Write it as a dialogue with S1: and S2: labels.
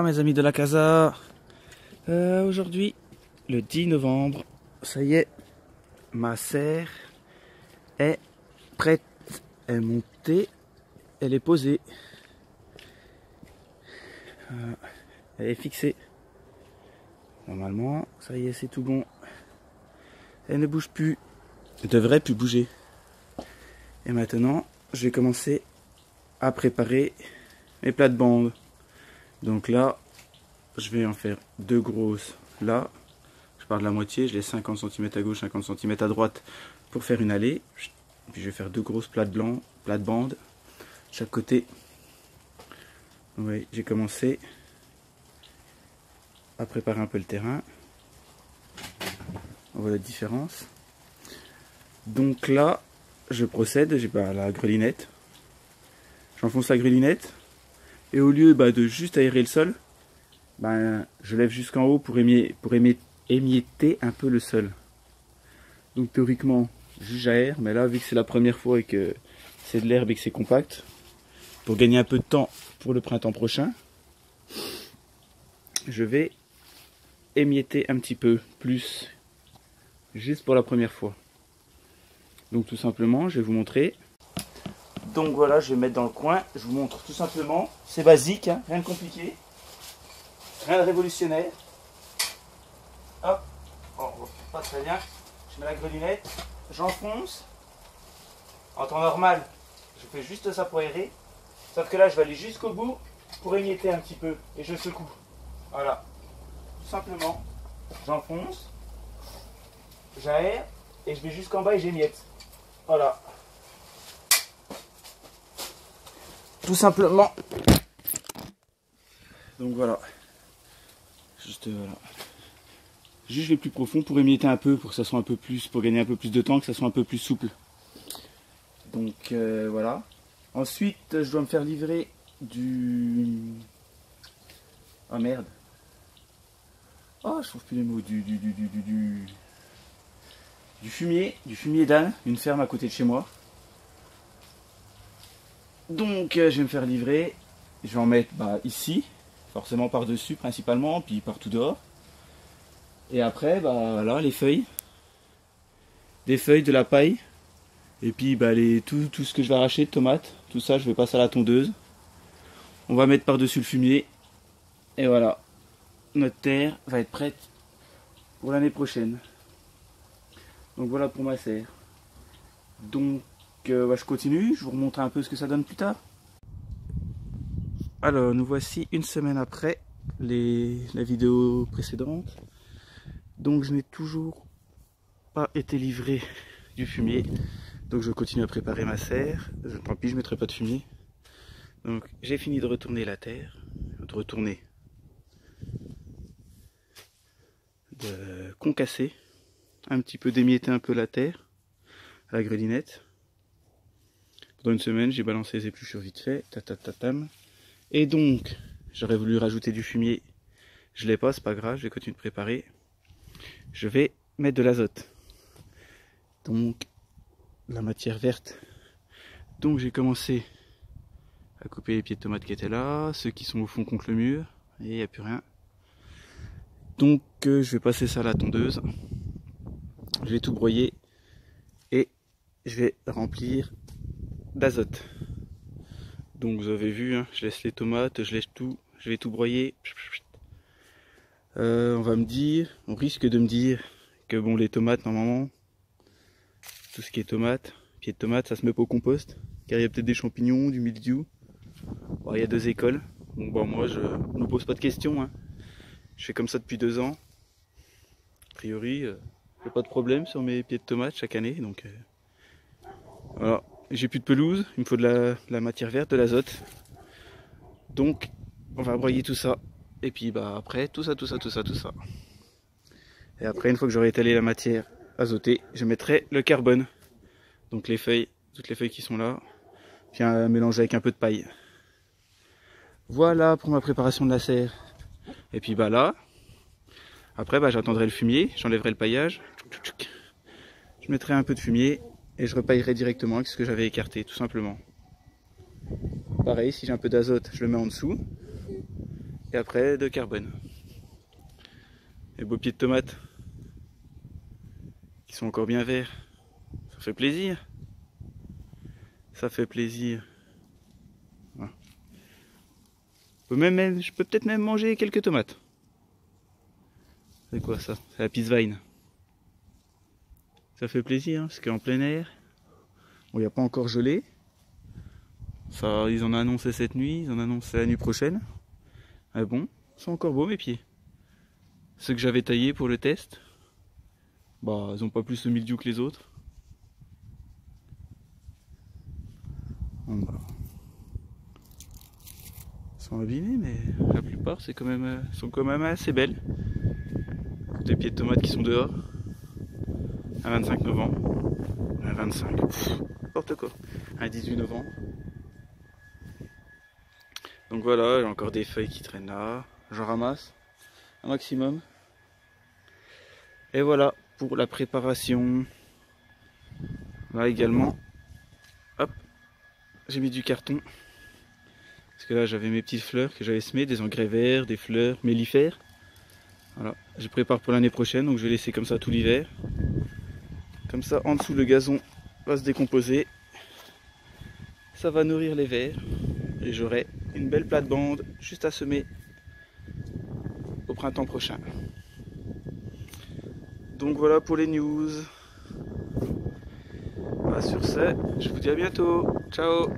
S1: mes amis de la casa. Aujourd'hui, le 10 novembre, ça y est, ma serre est prête, elle est montée, elle est posée, elle est fixée. Normalement, ça y est, c'est tout bon. Elle ne bouge plus, elle devrait plus bouger. Et maintenant, je vais commencer à préparer mes plates-bandes. Donc là, je vais en faire deux grosses là. Je pars de la moitié, je laisse 50 cm à gauche, 50 cm à droite pour faire une allée. Puis je vais faire deux grosses plates-bandes chaque côté. Oui, j'ai commencé à préparer un peu le terrain. On voit la différence. Donc là, je procède, j'ai la grelinette. J'enfonce la grelinette. Et au lieu de juste aérer le sol, je lève jusqu'en haut pour émietter un peu le sol. Donc théoriquement, juste j'aère, mais là, vu que c'est la première fois et que c'est de l'herbe et que c'est compact, pour gagner un peu de temps pour le printemps prochain, je vais émietter un petit peu plus, juste pour la première fois. Donc tout simplement, je vais vous montrer. Donc voilà, je vais mettre dans le coin, je vous montre tout simplement, c'est basique, hein, rien de compliqué, rien de révolutionnaire. Hop, bon, pas très bien, je mets la grelinette, j'enfonce, en temps normal, je fais juste ça pour aérer, sauf que là je vais aller jusqu'au bout pour émietter un petit peu, et je secoue, voilà, tout simplement, j'enfonce, j'aère, et je vais jusqu'en bas et j'émiette, voilà. Tout simplement. Donc voilà. Juste voilà. Juste je vais plus profond pour émietter un peu, pour que ça soit un peu plus, pour gagner un peu plus de temps, que ça soit un peu plus souple. Donc voilà. Ensuite, je dois me faire livrer du... Ah merde. Oh, je trouve plus les mots. Du fumier d'âne, une ferme à côté de chez moi. Donc je vais me faire livrer, je vais en mettre ici, forcément par-dessus principalement, puis partout dehors. Et après, voilà, les feuilles, des feuilles, de la paille, et puis tout ce que je vais arracher, de tomates, tout ça je vais passer à la tondeuse. On va mettre par-dessus le fumier, et voilà, notre terre va être prête pour l'année prochaine. Donc voilà pour ma serre. Donc je continue, je vous remontre un peu ce que ça donne plus tard. Alors nous voici une semaine après la vidéo précédente. Donc je n'ai toujours pas été livré du fumier. Donc je continue à préparer ma serre. Tant pis, je ne mettrai pas de fumier. Donc j'ai fini de retourner la terre. De concasser. Un petit peu d'émietter un peu la terre à la grelinette. Pendant une semaine, j'ai balancé les épluchures vite fait, tatatatam. Et donc, j'aurais voulu rajouter du fumier. Je l'ai pas, c'est pas grave, je vais continuer de préparer. Je vais mettre de l'azote. Donc, la matière verte. Donc, j'ai commencé à couper les pieds de tomates qui étaient là, ceux qui sont au fond contre le mur, et il n'y a plus rien. Donc, je vais passer ça à la tondeuse. Je vais tout broyer et je vais remplir d'azote. Donc vous avez vu, hein, je laisse les tomates, je laisse tout, je vais tout broyer. On risque de me dire que bon, les tomates normalement, tout ce qui est tomates, pieds de tomates, ça se met pas au compost, car il y a peut-être des champignons, du mildiou. Bon, il y a deux écoles, donc bon, moi je ne me pose pas de questions, hein. Je fais comme ça depuis 2 ans. A priori, j'ai pas de problème sur mes pieds de tomates chaque année, donc voilà. J'ai plus de pelouse, il me faut de la matière verte, de l'azote. Donc on va broyer tout ça. Et puis après tout ça. Et après, une fois que j'aurai étalé la matière azotée, je mettrai le carbone. Donc les feuilles, toutes les feuilles qui sont là. Puis mélanger avec un peu de paille. Voilà pour ma préparation de la serre. Et puis là, après j'attendrai le fumier, j'enlèverai le paillage. Je mettrai un peu de fumier. Et je repaillerai directement avec ce que j'avais écarté, tout simplement. Pareil, si j'ai un peu d'azote, je le mets en dessous. et après de carbone. Les beaux pieds de tomates qui sont encore bien verts. Ça fait plaisir. Ça fait plaisir. Voilà. Je peux peut-être même manger quelques tomates. C'est quoi ça? C'est la Peacevine. Ça fait plaisir, hein, parce qu'en plein air, bon, il n'y a pas encore gelé. Ça, ils en ont annoncé cette nuit, ils en ont annoncé la nuit prochaine. Ah bon, c'est encore beau mes pieds. Ceux que j'avais taillés pour le test, bah ils ont pas plus de mildiou que les autres. Bon, bah, ils sont abîmés, mais la plupart c'est quand même, sont quand même assez belles. Des pieds de tomates qui sont dehors. Un 25 novembre. Un 25. N'importe quoi. Un 18 novembre. Donc voilà, j'ai encore des feuilles qui traînent là. J'en ramasse un maximum. Et voilà pour la préparation. Là également. Hop. J'ai mis du carton. Parce que là j'avais mes petites fleurs que j'avais semées, des engrais verts, des fleurs mellifères. Voilà. Je prépare pour l'année prochaine, donc je vais laisser comme ça tout l'hiver. Comme ça, en dessous, le gazon va se décomposer. Ça va nourrir les vers. Et j'aurai une belle plate-bande juste à semer au printemps prochain. Donc voilà pour les news. Bah, sur ce, je vous dis à bientôt. Ciao!